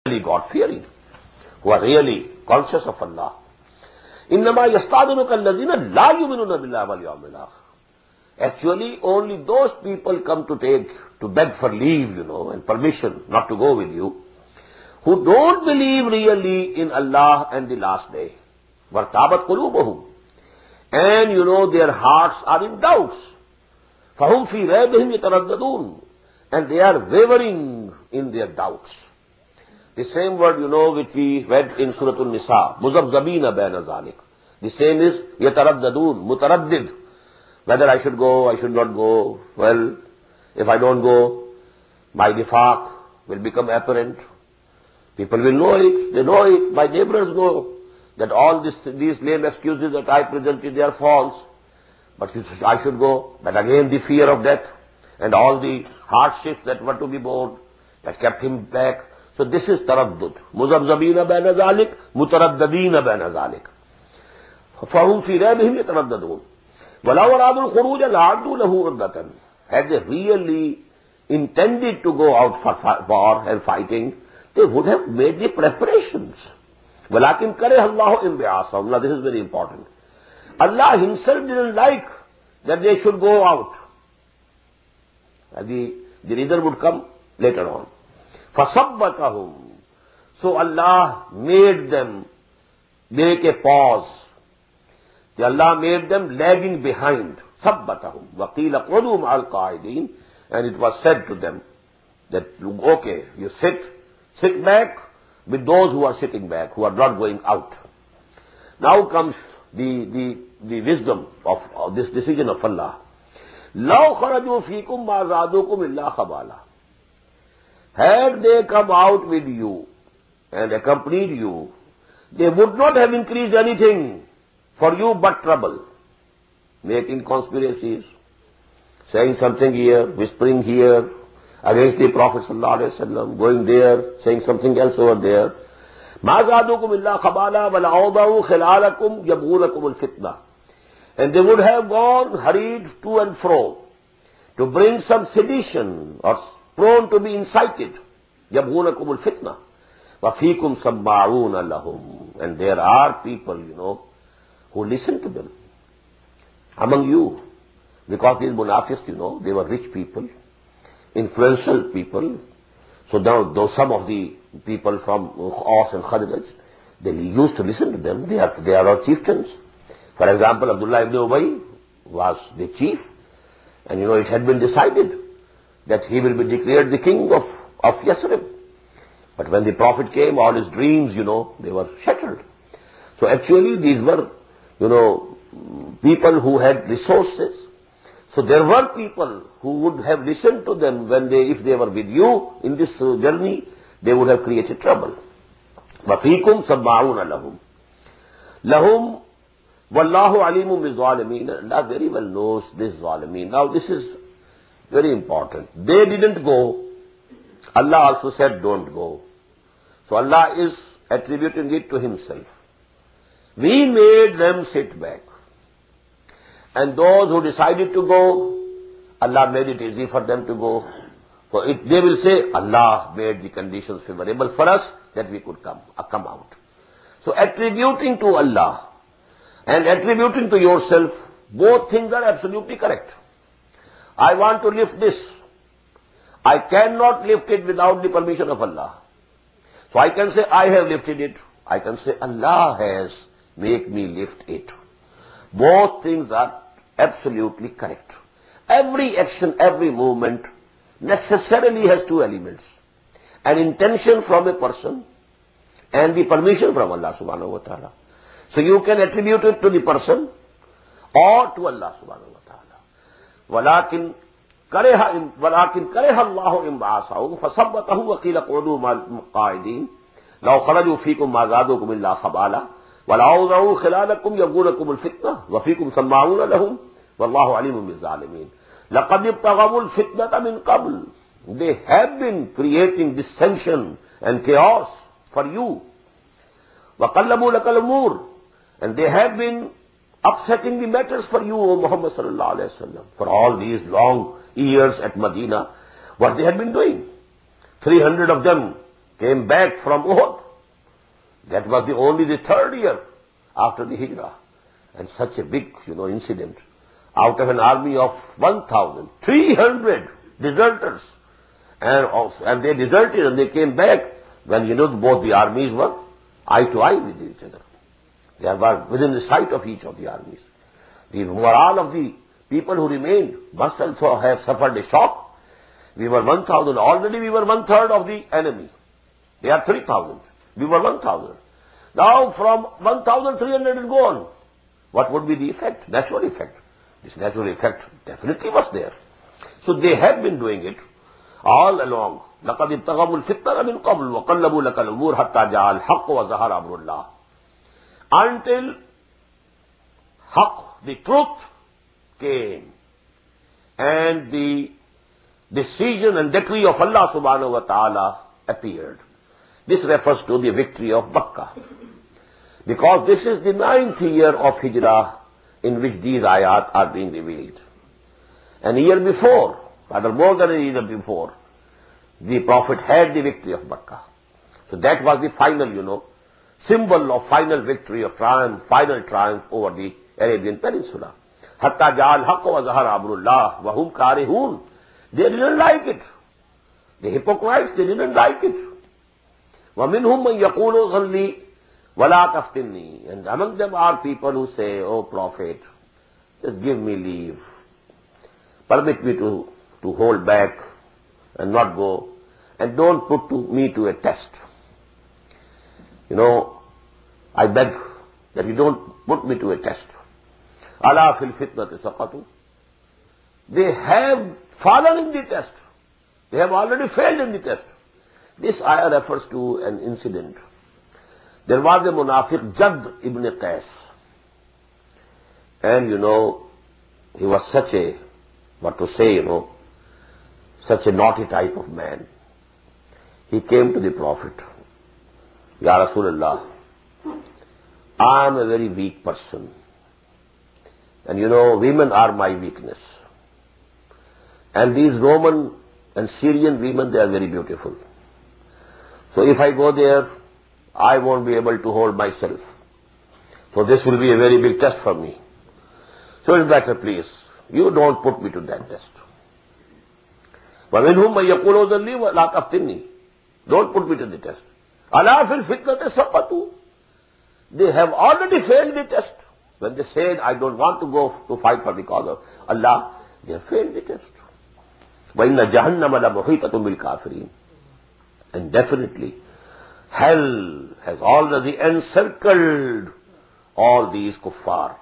really God-fearing, who are really conscious of Allah. إِنَّمَا يَسْتَعْذِنُكَ الَّذِينَ لَا يُؤْمِنُونَ بِاللَّهِ وَالْيَوْمِ الْآخِرِ. Actually, only those people come to beg for leave, and permission not to go with you, who don't believe really in Allah and the last day. وَارْتَابَتْ قُلُوبُهُمْ. And their hearts are in doubts. فَهُمْ فِي رَيْبِهِمْ يَتَرَدَّدُونَ. And they are wavering in their doubts. The same word, which we read in Surah An-Nisa, مُزَبْزَبِينَ بَيْنَ ذَلِكَ. The same is يَتَرَدَّدُونَ, مُتَرَدِّد. Whether I should go, I should not go. Well, if I don't go, my nifaq will become apparent. People will know it. They know it. My neighbors know that all these lame excuses that I presented, they are false. But I should go. But again, the fear of death and all the hardships that were to be borne, that kept him back. So this is taraddud. مُزَبْزَبِينَ بَيْنَ ذَلِكَ مُتَرَدَّدِينَ بَيْنَ ذَلِكَ فَهُمْ فِي رَيْبِهِمْ يَتَرَدَّدُونَ. وَلَوْ أَرَادُوا الْخُرُوجَ لَأَعَدُّوا لَهُ عُدَّةً. Had they really intended to go out for war and fighting, they would have made the preparations. وَلَكِنْ كَرِهَ اللَّهُ إِنْبِعَاثَهُمْ. Now this is very important. Allah himself didn't like that they should go out. The reason would come later on. فَصَبَّتَهُمْ. So Allah made them make a pause. Allah made them lagging behind. صَبَّتَهُمْ. وَقِيلَ قُعُدُوا مَعَ الْقَاعِدِينَ. And it was said to them that, okay, you sit back with those who are sitting back, who are not going out. Now comes the wisdom of this decision of Allah. لَوْ خَرَجُوا فِيكُمْ مَا زَادُوكُمْ إِلَّا خَبَالًا. Had they come out with you and accompanied you, they would not have increased anything for you but trouble. Making conspiracies, saying something here, whispering here, against the Prophet ﷺ, going there, saying something else over there. مَا زَادُوكُمْ إِلَّا خَبَالًا وَلَأَوْضَعُوا خِلَالَكُمْ يَبْغُونَكُمُ الْفِتْنَةَ. And they would have gone, hurried to and fro, to bring some sedition, or prone to be incited. يَبْغُونَكُمُ الْفِتْنَةَ وَفِيكُمْ سَمَّاعُونَ لَهُمْ. And there are people, who listen to them among you. Because these munafiqs, they were rich people, influential people. So now, though some of the people from Aus and Khadraj, they used to listen to them. They are our chieftains. For example, Abdullah ibn Ubay was the chief, and it had been decided that he will be declared the king of Yasrib. But when the Prophet came, all his dreams, they were shattered. So actually these were, people who had resources. So there were people who would have listened to them if they were with you in this journey, they would have created trouble. وَفِيكُمْ سَمَّاعُونَ لَهُمْ لَهُمْ وَاللَّهُ عَلِيمٌ بِالظَّالِمِينَ. Allah very well knows this zalimeen. Now this is very important. They didn't go. Allah also said don't go. So Allah is attributing it to himself. We made them sit back. And those who decided to go, Allah made it easy for them to go. So they will say, Allah made the conditions favorable for us that we could come out. So attributing to Allah and attributing to yourself, both things are absolutely correct. I want to lift this. I cannot lift it without the permission of Allah. So I can say, I have lifted it. I can say, Allah has made me lift it. Both things are absolutely correct. Every action, every movement necessarily has two elements. An intention from a person and the permission from Allah subhanahu wa ta'ala. So you can attribute it to the person or to Allah subhanahu wa ta'ala. وَلَكِنْ كَرِهَ اللَّهُ إِنْبَعَاثَهُمْ فَصَبَّتَهُمْ وَقِيلَ قُعُدُوا مَعَ الْقَاعِدِينَ لَوْ خَرَجُوا فِيكُمْ مَا زَادُوكُمْ إِلَّا خَبَالًا وَلَأَوْضَعُوا خِلَالَكُمْ يَبْغُونَكُمُ الْفِتْنَةَ وَفِيكُمْ سَمَّاعُونَ لَهُمْ وَاللَّهُ عَلِيمٌ بِالظَّالِمِينَ. لَقَدْ ابْتَغَوُا الْفِتْنَةَ مِنْ قَبْلِ. They have been creating dissension and chaos for you. وَقَلَّبُوا لَكَ الْأُمُورَ. And they have been upsetting the matters for you, O Muhammad sallallahu alayhi wa sallam. For all these long years at Medina, what they had been doing. 300 of them came back from Uhud. That was only the third year after the Hijrah. And such a big, incident. Out of an army of 1,300 deserters. And they deserted and they came back when, both the armies were eye to eye with each other. They were within the sight of each of the armies. The morale of the people who remained must also have suffered a shock. We were 1,000. Already we were 1/3 of the enemy. They are 3,000. We were 1,000. Now from 1,300 and gone, what would be the effect? Natural effect. This natural effect definitely was there. So they have been doing it all along. لَقَدْ ابْتَغَمُوا الْفِتْنَةَ مِنْ قَبْلُ وَقَلَّبُوا لَكَ الْأُمُورَ حَتَّى جَاءَ الْحَقُّ وَظَهَرَ أَمْرُ اللَّهِ. Until haqq, the truth, came and the decision and decree of Allah subhanahu wa ta'ala appeared. This refers to the victory of Makkah. Because this is the 9th year of Hijrah in which these ayat are being revealed. And a year before, rather more than a year before, the Prophet had the victory of Makkah. So that was the final, symbol of final victory of triumph, final triumph over the Arabian Peninsula. Hatta ja'al haqq wa zahara amrullah wa hum karihun. They didn't like it. The hypocrites, they didn't like it. وَمِنْهُمْ مَنْ يَقُولُ ظَلِّي وَلَا تَفْتِنِّي. And among them are people who say, "Oh Prophet, just give me leave. Permit me to hold back and not go. And don't put me to a test. I beg that you don't put me to a test." أَلَا فِي الْفِتْنَةِ سَقَطُوا. They have fallen in the test. They have already failed in the test. This ayah refers to an incident. There was a munafiq, Jadd ibn Qais. And, he was such a, such a naughty type of man. He came to the Prophet. Ya Rasulullah, I am a very weak person. And women are my weakness. And these Roman and Syrian women, they are very beautiful. So if I go there, I won't be able to hold myself. So this will be a very big test for me. So it's better, please, you don't put me to that test. وَمِنْهُمْ مَنْ يَقُولُ ذَلِّي وَلَا تَفْتِنِّي. Don't put me to the test. أَلَا فِي الْفِتْنَةِ سَقَطُوا. They have already failed the test. When they said, "I don't want to go to fight for the cause of Allah," they have failed the test. وَإِنَّ جَهَنَّمَ لَمُحِيطَةٌ بِالْكَافِرِينَ. And definitely, hell has already encircled all these kuffar.